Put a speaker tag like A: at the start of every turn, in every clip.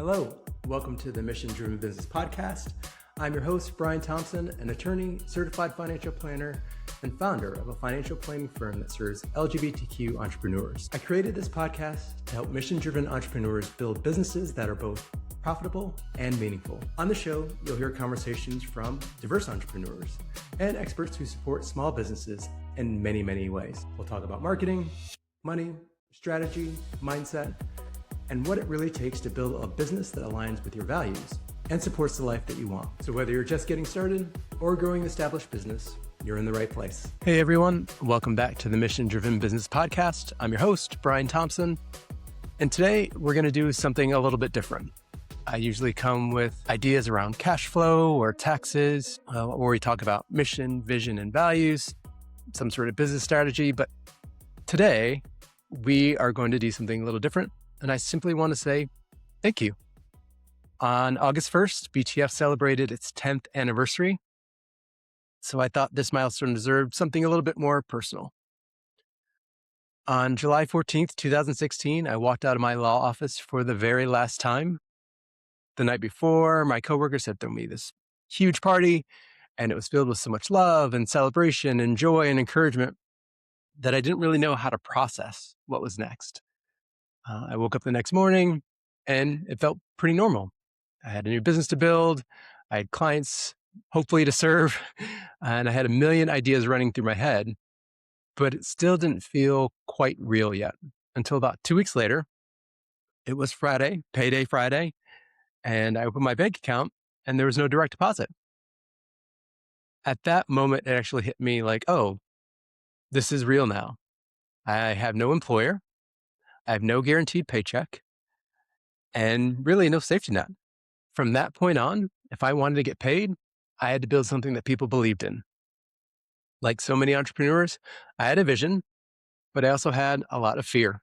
A: Hello, welcome to the Mission Driven Business Podcast. I'm your host, Brian Thompson, an attorney, certified financial planner, and founder of a financial planning firm that serves LGBTQ entrepreneurs. I created this podcast to help mission-driven entrepreneurs build businesses that are both profitable and meaningful. On the show, you'll hear conversations from diverse entrepreneurs and experts who support small businesses in many, many ways. We'll talk about marketing, money, strategy, mindset, and what it really takes to build a business that aligns with your values and supports the life that you want. So whether you're just getting started or growing an established business, you're in the right place. Hey everyone, welcome back to the Mission Driven Business Podcast. I'm your host, Brian Thompson, and today we're going to do something a little bit different. I usually come with ideas around cash flow or taxes, where we talk about mission, vision, and values, some sort of business strategy, but today we are going to do something a little different. And I simply want to say thank you. On August 1st, BTF celebrated its 10th anniversary. So I thought this milestone deserved something a little bit more personal. On July 14th, 2016, I walked out of my law office for the very last time. The night before, my coworkers had thrown me this huge party, and it was filled with so much love and celebration and joy and encouragement that I didn't really know how to process what was next. I woke up the next morning and it felt pretty normal. I had a new business to build. I had clients, hopefully to serve, and I had a million ideas running through my head, but it still didn't feel quite real yet until about 2 weeks later. It was Friday, payday Friday, and I opened my bank account and there was no direct deposit. At that moment, it actually hit me like, oh, this is real now. I have no employer. I have no guaranteed paycheck and really no safety net. From that point on, if I wanted to get paid, I had to build something that people believed in. Like so many entrepreneurs, I had a vision, but I also had a lot of fear.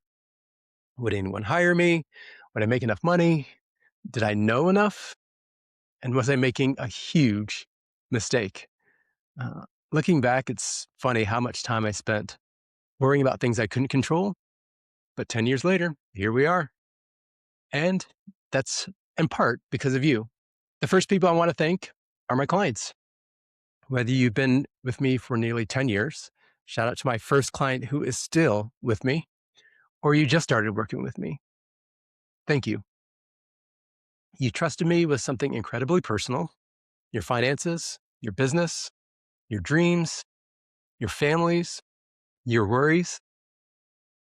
A: Would anyone hire me? Would I make enough money? Did I know enough? And was I making a huge mistake? Looking back, it's funny how much time I spent worrying about things I couldn't control. But 10 years later, here we are. And that's in part because of you. The first people I want to thank are my clients. Whether you've been with me for nearly 10 years, shout out to my first client who is still with me, or you just started working with me. Thank you. You trusted me with something incredibly personal, your finances, your business, your dreams, your families, your worries.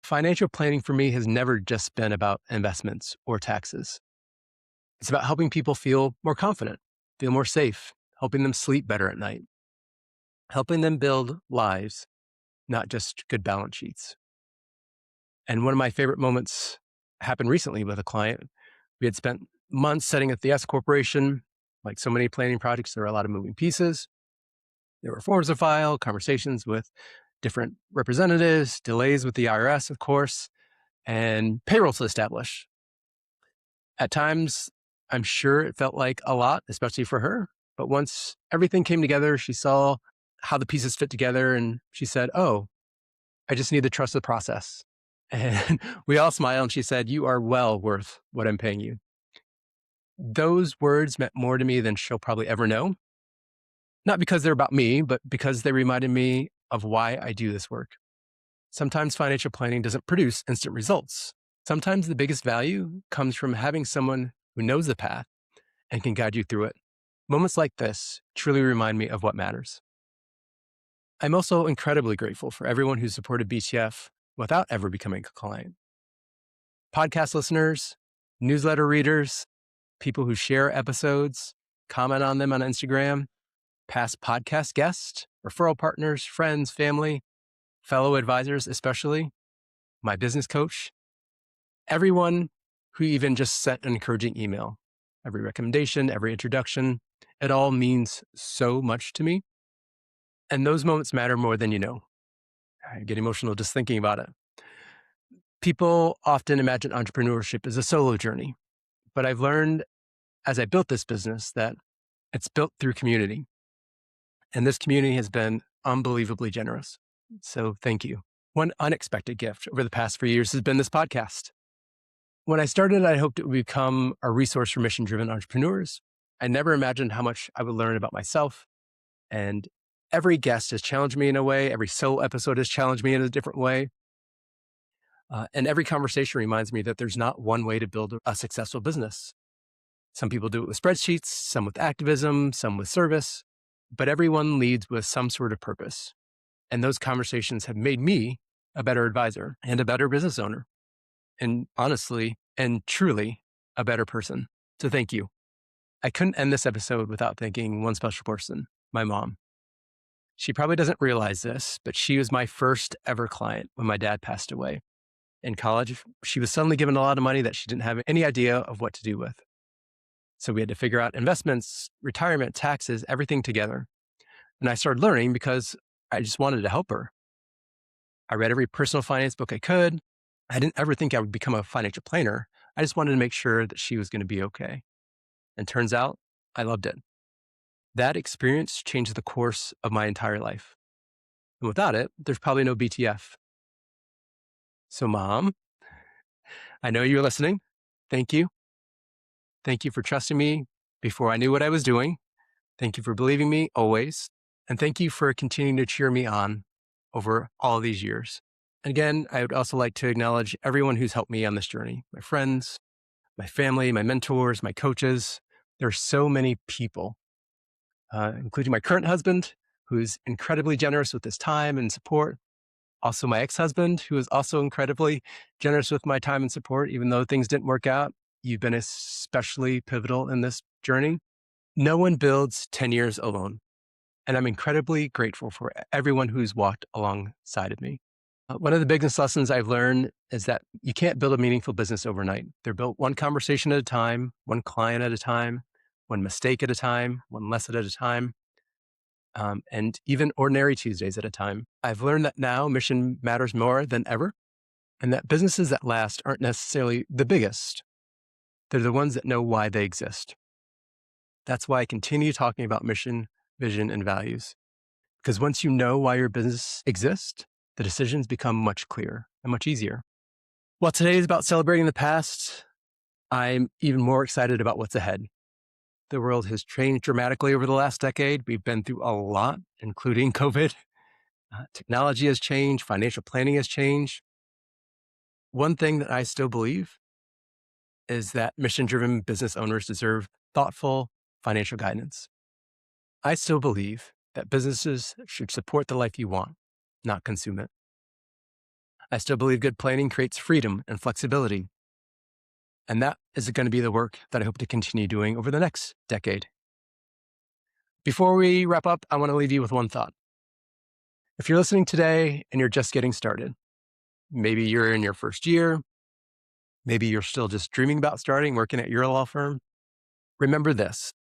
A: Financial planning for me has never just been about investments or taxes. It's about helping people feel more confident, feel more safe, helping them sleep better at night, helping them build lives, not just good balance sheets. And one of my favorite moments happened recently with a client. We had spent months setting up the S corporation. Like so many planning projects, there are a lot of moving pieces. There were forms to file, conversations with different representatives, delays with the IRS, of course, and payroll to establish. At times, I'm sure it felt like a lot, especially for her. But once everything came together, she saw how the pieces fit together and she said, oh, I just need to trust the process. And we all smiled and she said, you are well worth what I'm paying you. Those words meant more to me than she'll probably ever know. Not because they're about me, but because they reminded me of why I do this work. Sometimes financial planning doesn't produce instant results. Sometimes the biggest value comes from having someone who knows the path and can guide you through it. Moments like this truly remind me of what matters. I'm also incredibly grateful for everyone who supported BTF without ever becoming a client. Podcast listeners, newsletter readers, people who share episodes, comment on them on Instagram, past podcast guests, referral partners, friends, family, fellow advisors, especially my business coach, everyone who even just sent an encouraging email, every recommendation, every introduction, it all means so much to me. And those moments matter more than you know. I get emotional just thinking about it. People often imagine entrepreneurship as a solo journey, but I've learned as I built this business that it's built through community. And this community has been unbelievably generous. So thank you. One unexpected gift over the past few years has been this podcast. When I started, I hoped it would become a resource for mission-driven entrepreneurs. I never imagined how much I would learn about myself. And every guest has challenged me in a way. Every solo episode has challenged me in a different way. And every conversation reminds me that there's not one way to build a successful business. Some people do it with spreadsheets, some with activism, some with service, but everyone leads with some sort of purpose. And those conversations have made me a better advisor and a better business owner. And honestly and truly a better person. So thank you. I couldn't end this episode without thanking one special person, my mom. She probably doesn't realize this, but she was my first ever client when my dad passed away. In college, she was suddenly given a lot of money that she didn't have any idea of what to do with. So we had to figure out investments, retirement, taxes, everything together. And I started learning because I just wanted to help her. I read every personal finance book I could. I didn't ever think I would become a financial planner. I just wanted to make sure that she was going to be okay. And turns out I loved it. That experience changed the course of my entire life. And without it, there's probably no BTF. So Mom, I know you're listening. Thank you. Thank you for trusting me before I knew what I was doing. Thank you for believing me always. And thank you for continuing to cheer me on over all these years. And again, I would also like to acknowledge everyone who's helped me on this journey. My friends, my family, my mentors, my coaches. There's so many people, including my current husband, who's incredibly generous with his time and support. Also my ex-husband, who is also incredibly generous with my time and support, even though things didn't work out. You've been especially pivotal in this journey. No one builds 10 years alone. And I'm incredibly grateful for everyone who's walked alongside of me. One of the biggest lessons I've learned is that you can't build a meaningful business overnight. They're built one conversation at a time, one client at a time, one mistake at a time, one lesson at a time, and even ordinary Tuesdays at a time. I've learned that now mission matters more than ever, and that businesses that last aren't necessarily the biggest. They're the ones that know why they exist. That's why I continue talking about mission, vision, and values. Because once you know why your business exists, the decisions become much clearer and much easier. While today is about celebrating the past, I'm even more excited about what's ahead. The world has changed dramatically over the last decade. We've been through a lot, including COVID. Technology has changed. Financial planning has changed. One thing that I still believe is that mission-driven business owners deserve thoughtful financial guidance. I still believe that businesses should support the life you want, not consume it. I still believe good planning creates freedom and flexibility. And that is going to be the work that I hope to continue doing over the next decade. Before we wrap up, I want to leave you with one thought. If you're listening today and you're just getting started, maybe you're in your first year, maybe you're still just dreaming about starting, working at your law firm, remember this.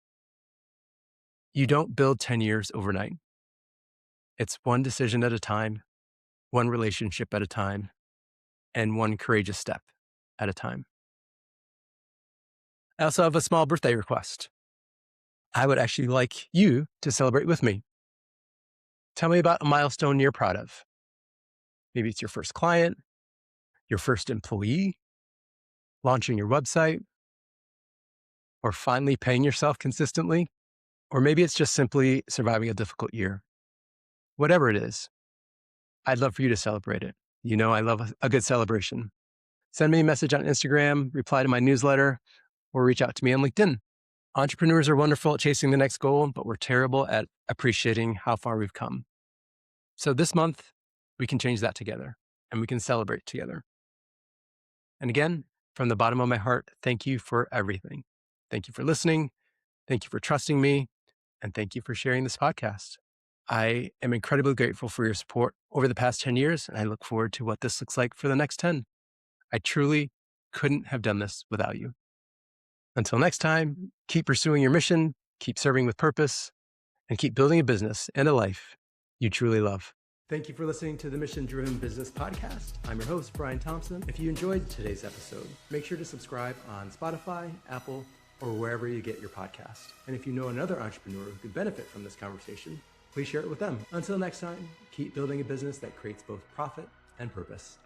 A: You don't build 10 years overnight. It's one decision at a time, one relationship at a time, and one courageous step at a time. I also have a small birthday request. I would actually like you to celebrate with me. Tell me about a milestone you're proud of. Maybe it's your first client, your first employee, launching your website, or finally paying yourself consistently. Or maybe it's just simply surviving a difficult year. Whatever it is, I'd love for you to celebrate it. You know, I love a good celebration. Send me a message on Instagram, reply to my newsletter, or reach out to me on LinkedIn. Entrepreneurs are wonderful at chasing the next goal, but we're terrible at appreciating how far we've come. So this month, we can change that together and we can celebrate together. And again, from the bottom of my heart, thank you for everything. Thank you for listening. Thank you for trusting me. And thank you for sharing this podcast. I am incredibly grateful for your support over the past 10 years, and I look forward to what this looks like for the next 10. I truly couldn't have done this without you. Until next time, keep pursuing your mission, keep serving with purpose, and keep building a business and a life you truly love. Thank you for listening to the Mission Driven Business Podcast. I'm your host, Brian Thompson. If you enjoyed today's episode, make sure to subscribe on Spotify, Apple, or wherever you get your podcast. And if you know another entrepreneur who could benefit from this conversation, please share it with them. Until next time, keep building a business that creates both profit and purpose.